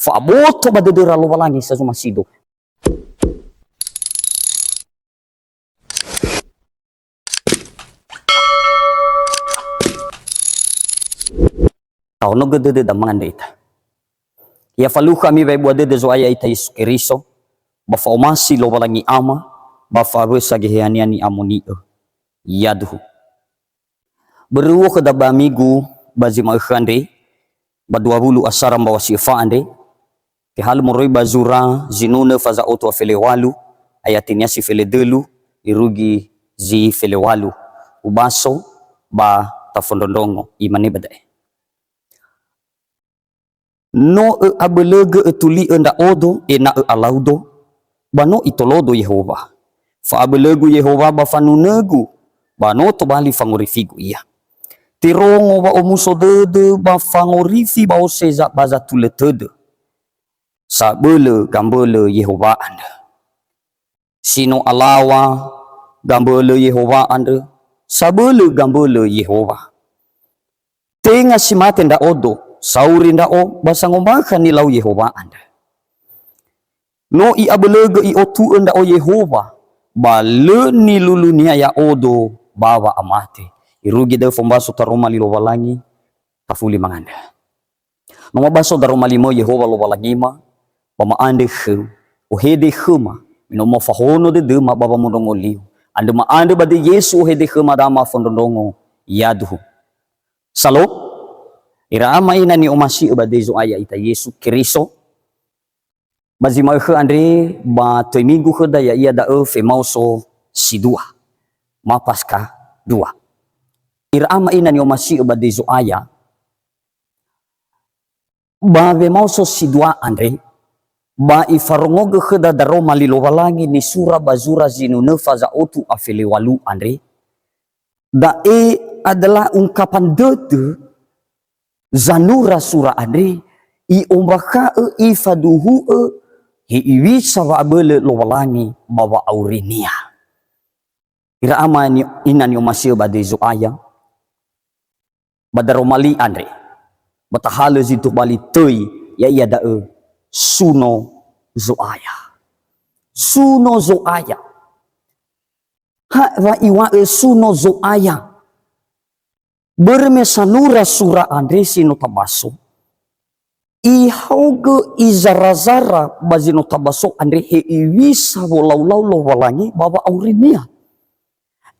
Fa aboto badedera lo walangi sa sumasido. Tao no gede da manganda ita. Ya falu kami bai buat de zo aya ita Yesus Keriso. Ba fa omasi lo walangi ama, ba fa besa geheaniani amoni. Yaduhu. Beruwo ke da bamigu bazima khande ba 20 asaram bawa sifa ande. Ke hal moroi bazura zinune faza auto fele walu ayatinya si fele delu irugi zi fele walu ubaso ba tafondondongo imane badai no abelege etuli enda odo ena alaudo bano itolodo Yehova fa abelegu Yehova ba fanunegu bano to bali fangorifigu iya tirongo ba omuso dede ba fangorifi ba oseza baza tuletede sabele gambele Yehova anda sino alawa gambele Yehova anda sabele gambele Yehova tenga simate nda odo sauri nda o basangomaka nilau Yehova anda no i abelege i otu enda o Yehova bale ni lulunia ya odo bawa amate irugi de fombaso taroma lilo walangi tafuli manganda no mabaso daroma limo Yehova lo walangima Bama ande khu ohede khuma minoma fahono de ma baba mondongo liu ande ma ande bade Yesu ohede khuma dama fondondongo yaduhu salo ira ama ina ni omasi bade zo aya ita Yesu Keriso bazima khu andre ba toimingu khu da ya ia da fe mauso sidua mapaska dua ira ama ina ni omasi bade zo aya ba ve mauso sidua andre ba ifarongoge kheda daro malilo walangi ni sura bazura zinu nefaza otu afele walu andre da adalah ungkapan dede zanura sura andre i ombaka ifaduhu hi iwisa wa abele lo walangi bawa aurinia ira ama ni inani omasio bade zo aya badaro mali andre batahale zitu bali tei ya iya da suno zoaya ha wa iwa suno zoaya bermesanura sura andre sino tabaso i hauge izarazara bazino tabaso andre he iwisa wolau lo walangi baba aurinia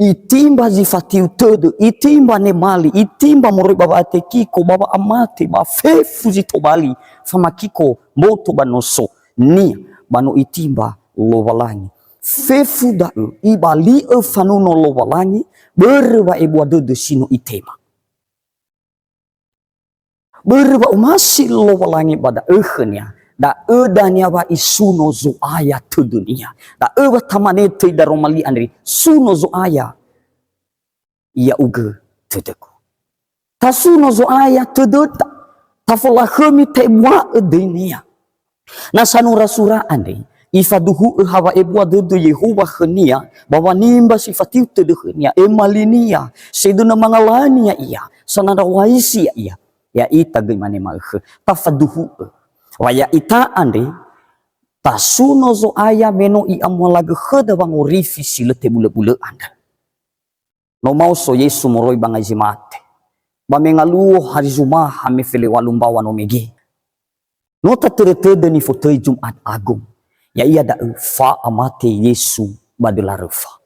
itimba zifatiu tede itimba ne mali itimba moroi baba atekiko baba amate ba fefu zitobali famakiko moto banoso ni bano itimba lo walangi fefu da ibali fanuno lo walangi berwa ebwa de sino itema berwa umasi lo walangi pada ehnya da edanya wa isuno zo aya te dunia da ewa tamane te daromali andri suno zo aya ia uge tedeku ta suno zo aya tedeta ta fola khemi te wa edenia na sanura sura andri ifaduhu hawa ebwa de Yehova khenia bawa nimba sifatiu te khenia emalinia seduna mangalania ia sanada waisi ia ya ita gimane malkh tafaduhu waya ita ande tasuno zo aya meno i amwalaga khada bangorifi silete bule-bule anda no mau so Yesu moroi bangai jimate bamengaluo hari Jumat hame fele walumbawa no megi no tatere ni fotoi Jumat Agung ya iya da fa amate Yesu badelarefa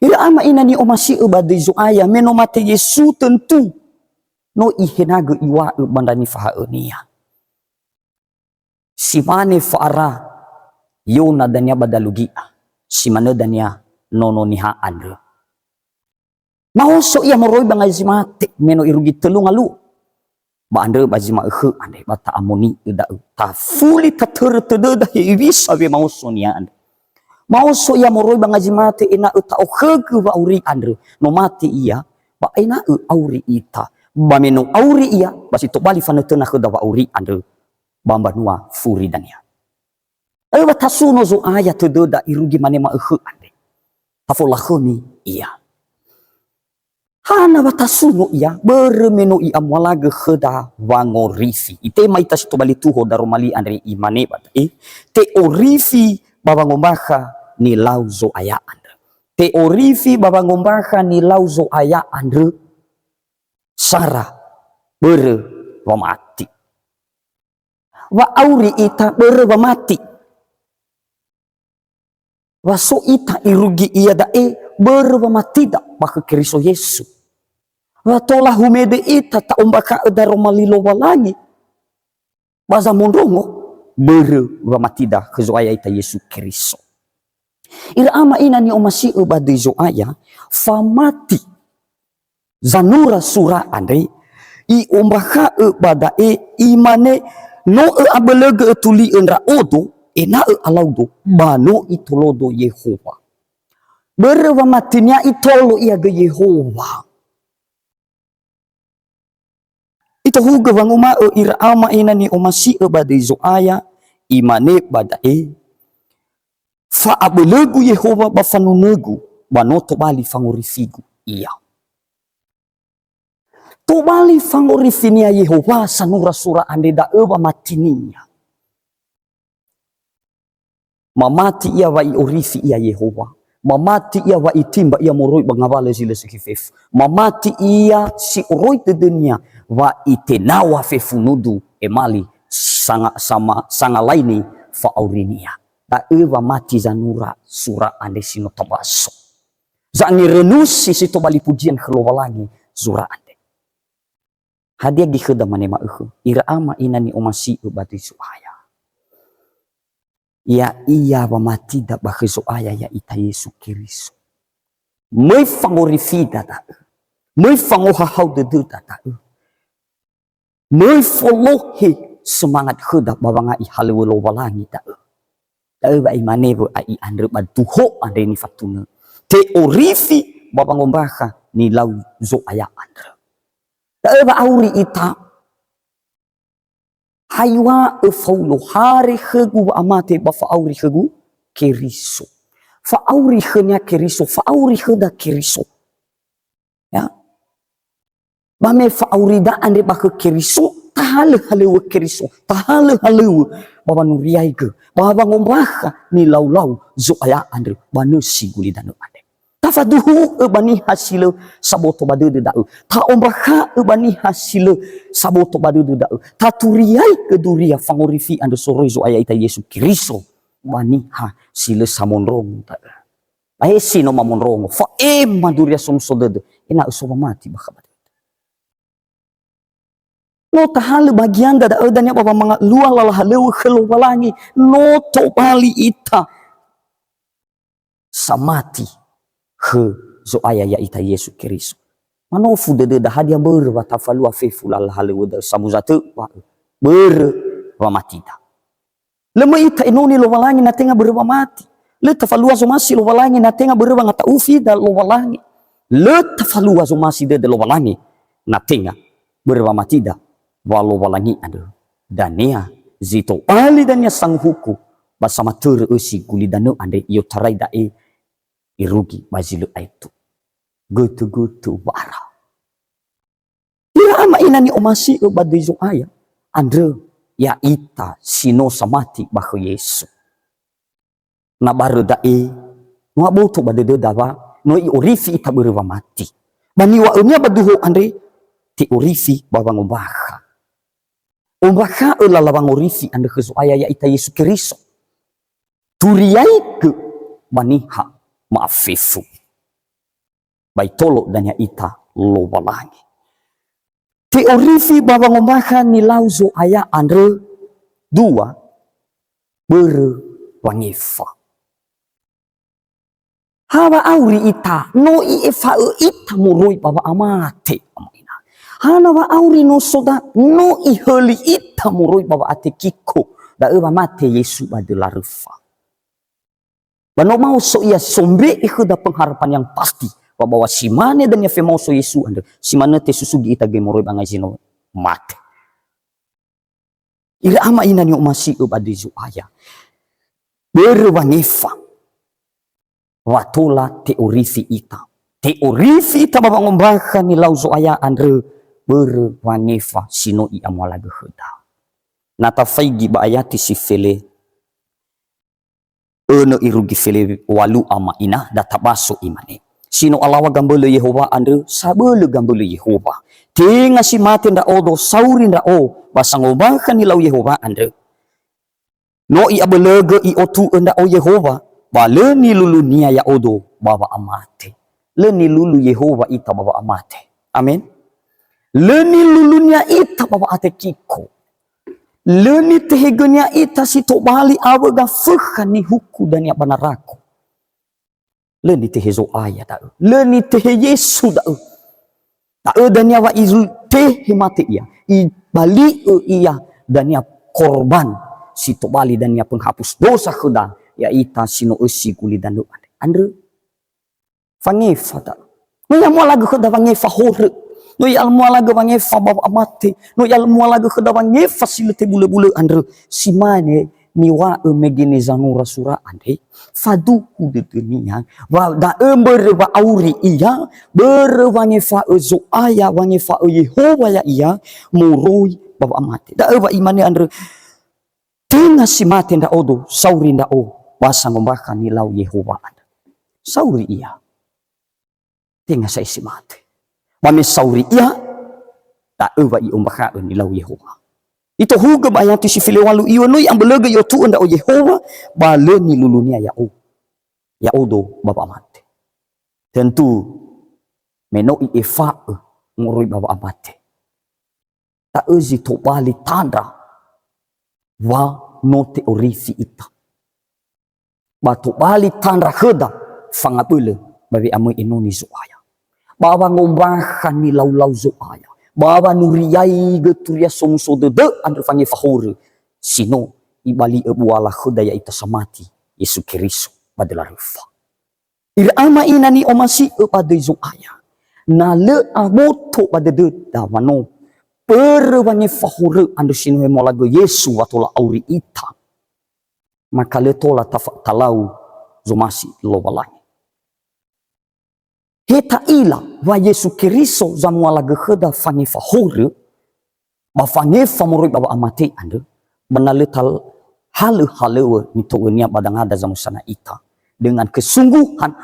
ira ama ina ni omasi bade zo aya meno mate Yesu tentu no ihenaga iwa bandani faha enia simane fara yona dania badalugia simane dania nono niha andre mauso ia moroi bangai zimate meno irugi telung alu ba andre bazima ande bata amoni ida ta fuli ta tertede da ibisa be mauso nia andre mauso ia moroi bangai zimate ina uta okhege ba uri andre no mate ia ba ina auri ita ba meno auri ia basi to bali fanetena kheda wa auri andre bambanua furi dania ewa tasuno zo aya tedoda irugi mane ma ande tafola khomi iya Hana batasuno ia beremeno ia mwalaga kheda wangorifi. Ite maita sito bali tuho daromali andre imane bata. Te orifi babangombaha ni lauzo aya andre. Te orifi babangombaha ni lauzo aya andre. Sara bere wamati. Wa auri ita bere wamati. Wa so ita irugi ia dae bere wamati da baka Kristo Yesu. Watola humede ita ta umbaka daromali lowalangi. Baza mondongo bere wamatida kezoaya ita Yesu Kristo. Ira ama ina ni omasi ubade zoaya famati zanura sura andre i umbaka ubada imane no abelega tuli enra odo ena alaudo bano itolodo Yehova. Bere wamatinya itolo iaga Yehova. Ito huga wanguma ira ama ina ni omasi bade zoaya imane badae fa abelegu Yehova bafanunegu banoto bali fangorifigu iya. To bali fangorifinia Yehova sanura sura ande da ewa matininya. Mamati ia wa iorifi ia Yehova. Mamati ia wa itimba ia moroi bangabale zile sekifef. Mamati ia si oroi te dunia wa itenawa fefunudu emali sanga laini fa aurinia. Da ewa mati zanura sura ande sino tabaso. Zangi renusi sito bali pujian kelowalangi sura ande. Hadia gikeda manema ira ama inani omasi ubati suaya. Ya iya wamatida bakhiso aya ya ita Yesu Kristo. May fangorifida ta. May fangohahaw de ta ta. May folohe semangat kheda babanga ihalewo walangi ta. Ta ba imanevo ai andre baduho andre ni fatuna. Te orifi babangombaha ni lau zo aya andre. Ta ba auri ita haywa faulo hari khegu amate ba fa auri khegu Keriso. Fa auri khenya Keriso, fa auri kheda Keriso. Ya. Ba me fa auri da ande ba ke Keriso, tahale halewe Keriso, tahale halewe baba nuriai ke. Baba ngombaha ni lau zo aya ande ba no siguli danu ande. Tafaduhu bani hasile saboto badudu dau. Ta ombaha bani hasile saboto badudu dau. Ta turiai keduria fangorifi ando soroizo aya ita Yesu Kristo. Bani hasile samonrong ta. Bae sino mamonrong fa maduria somsodede. Ina usoba mati bakabat. No tahale bagian da dan ya baba mga luang lalahalew khalowalangi no to bali ita samati he zo aya ya ita Yesu Kristo. Manofu de da hadia ber wa tafalu afefu lal halewu da samuzate wa ber wa matida. Lema ita inoni lo walangi na tenga ber wa mati. Le tafalu zo masi lo walangi na tenga ber wa ngata ufi da lo walangi. Le tafalu zo masi de lo walangi na tenga ber wa matida wa lo walangi ado. Dania zito ali dania sang huku basama ter usi guli dano ande iyo tarai dae irugi bazilu aitu gutu bara ira ama inani omasi badizo aya andre ya ita sino samati bahu Yesu na baru dae no aboto badede dawa no i orifi ita berwa mati bani wa unya baduho andre ti orifi babang umbaha ulalabang orifi andre kesu aya ya ita Yesu Kristo turiai ke baniha maafifu baitolo dan ya ita lo walangi teorifi babangombaha ni lauzo aya andre dua bere wangifa hawa auri ita no ifa ita muroi baba amate amina hana wa auri no soda no iheli ita muroi baba ate kiko da eba mate Yesu badelarufa. Bano mau so ia sombe ikhuda pengharapan yang pasti bahwa si mana dan ya mau so Yesu anda si mana te susugi ita gemoroi bangai sino mate. Ira ama ina ni masih ubadizu aya. Berwangifa watola teorifi ita teori ita baba ngombakan ni lau zo aya andre berwangefa sino i amwalaga heda. Nata faigi ba ayati si fele eno irugi fele walu ama ina databaso imane. Sino alawa gambele Yehova andre sabele gambele Yehova. Tenga si mate nda odo sauri nda o basa ngombakan ni lau Yehova andre. No i abelega i otu enda o Yehova bale ni lulu nia ya odo baba amate. Le ni lulu Yehova ita baba amate. Amen. Le ni lulu nia ita baba ate kiko. Le ni tehegenya ita si to bali awe ga fukhan ni huku dan ya banarako. Le ni tehezo aya da. Le ni tehe Yesu da. Da dan ya wa izu tehe mate ia. I bali ia dan ya korban si to bali dan ya penghapus dosa kuda ya ita sino usi kuli dan lu andre fangefa da. No ya mo lagu kuda fangefa hore. No ya almu lagu fangefa baba amate. No ya almu lagu kuda fangefa silete bule-bule andre simane niwa megene zanura sura andre fadu de dunia wa da ember wa auri iya berwangefa zo aya wangefa Yehova ya iya muroi baba amate da wa imane andre tenga si mate nda odo sauri nda o basa ngombakan ni lau Yehova anda sauri iya tenga sa isi mate mame sauri iya da wa i ombaka ni lau Yehova. Ito huga bayati si file walu iyo no yang belega yo tu anda o Yehova bale ni lulunia ya o ya odo baba amate. Tentu meno i efa ngoroi baba amate. Ta ezi to bali tanda wa no teorifi ita. Ba to bali tanda heda fangapule babi amu inoni zoaya. Baba ngombakan ni lau-lau zoaya. Baba nuriyai geturia somuso de andre fange fahore sino ibali ebuala khudaya ita samati Yesu Kristo badala rufa irama inani omasi pada zo aya na le aboto pada de dawano per fange fahore andre sino molago Yesu watola auri ita maka le tola talau zo masi lo walai heta ila wa Yesu Kristo zamwala geheda fange fahore ba fange famoroi baba amate ande benaletal halu mitogenia badang ada zamusana ita dengan kesungguhan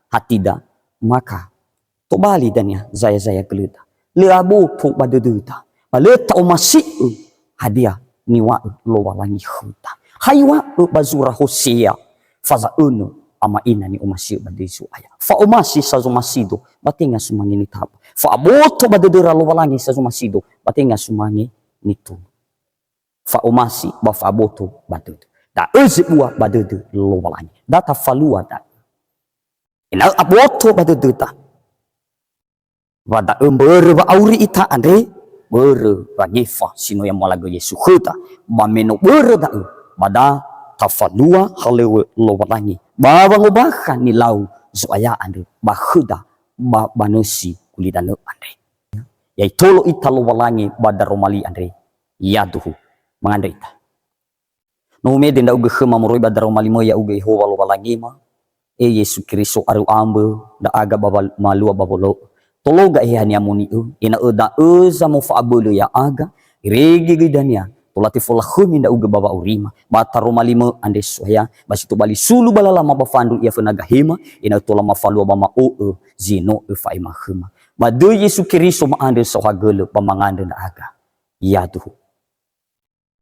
hatida maka to bali dania zaya geleda le abo to badedeta baleta omasi hadiah niwa lo walangi huta haywa bazura hosea faza uno ama ina ni omasi badesu aya fa omasi sa zomasido batenga sumangi ni tap fa aboto badedera lo walangi sa zomasido batenga sumangi ni tu fa omasi ba fa aboto badedu da ezi bua badedu lo walangi data falua da ina aboto badedu ta wada ember ba auri ita andre ber ba ngefa sino yang malago Yesu khuta ba meno ber da bada tafalua halewe lo walangi baba ngobakan ni lau supaya ande bahuda banusi kulidano ande yai tolo italo walangi bada romali ande yaduhu mangande ita no me denda uge khema moroi bada romali mo ya uge Yehova lo walangi ma Yesu Kristo aru ambe da aga baba malua babolo tologa ehani amuni ina eda eza mo faabolo ya aga regi gidania tolati fola khumi nda uga baba urima bata romalima ande soya basi to bali sulu balala mabafandu ia fenaga hema ina tola mafalu bama o zino fa ima khuma badu Yesu Kristo ma ande sohagele pamangande nda aga yaduhu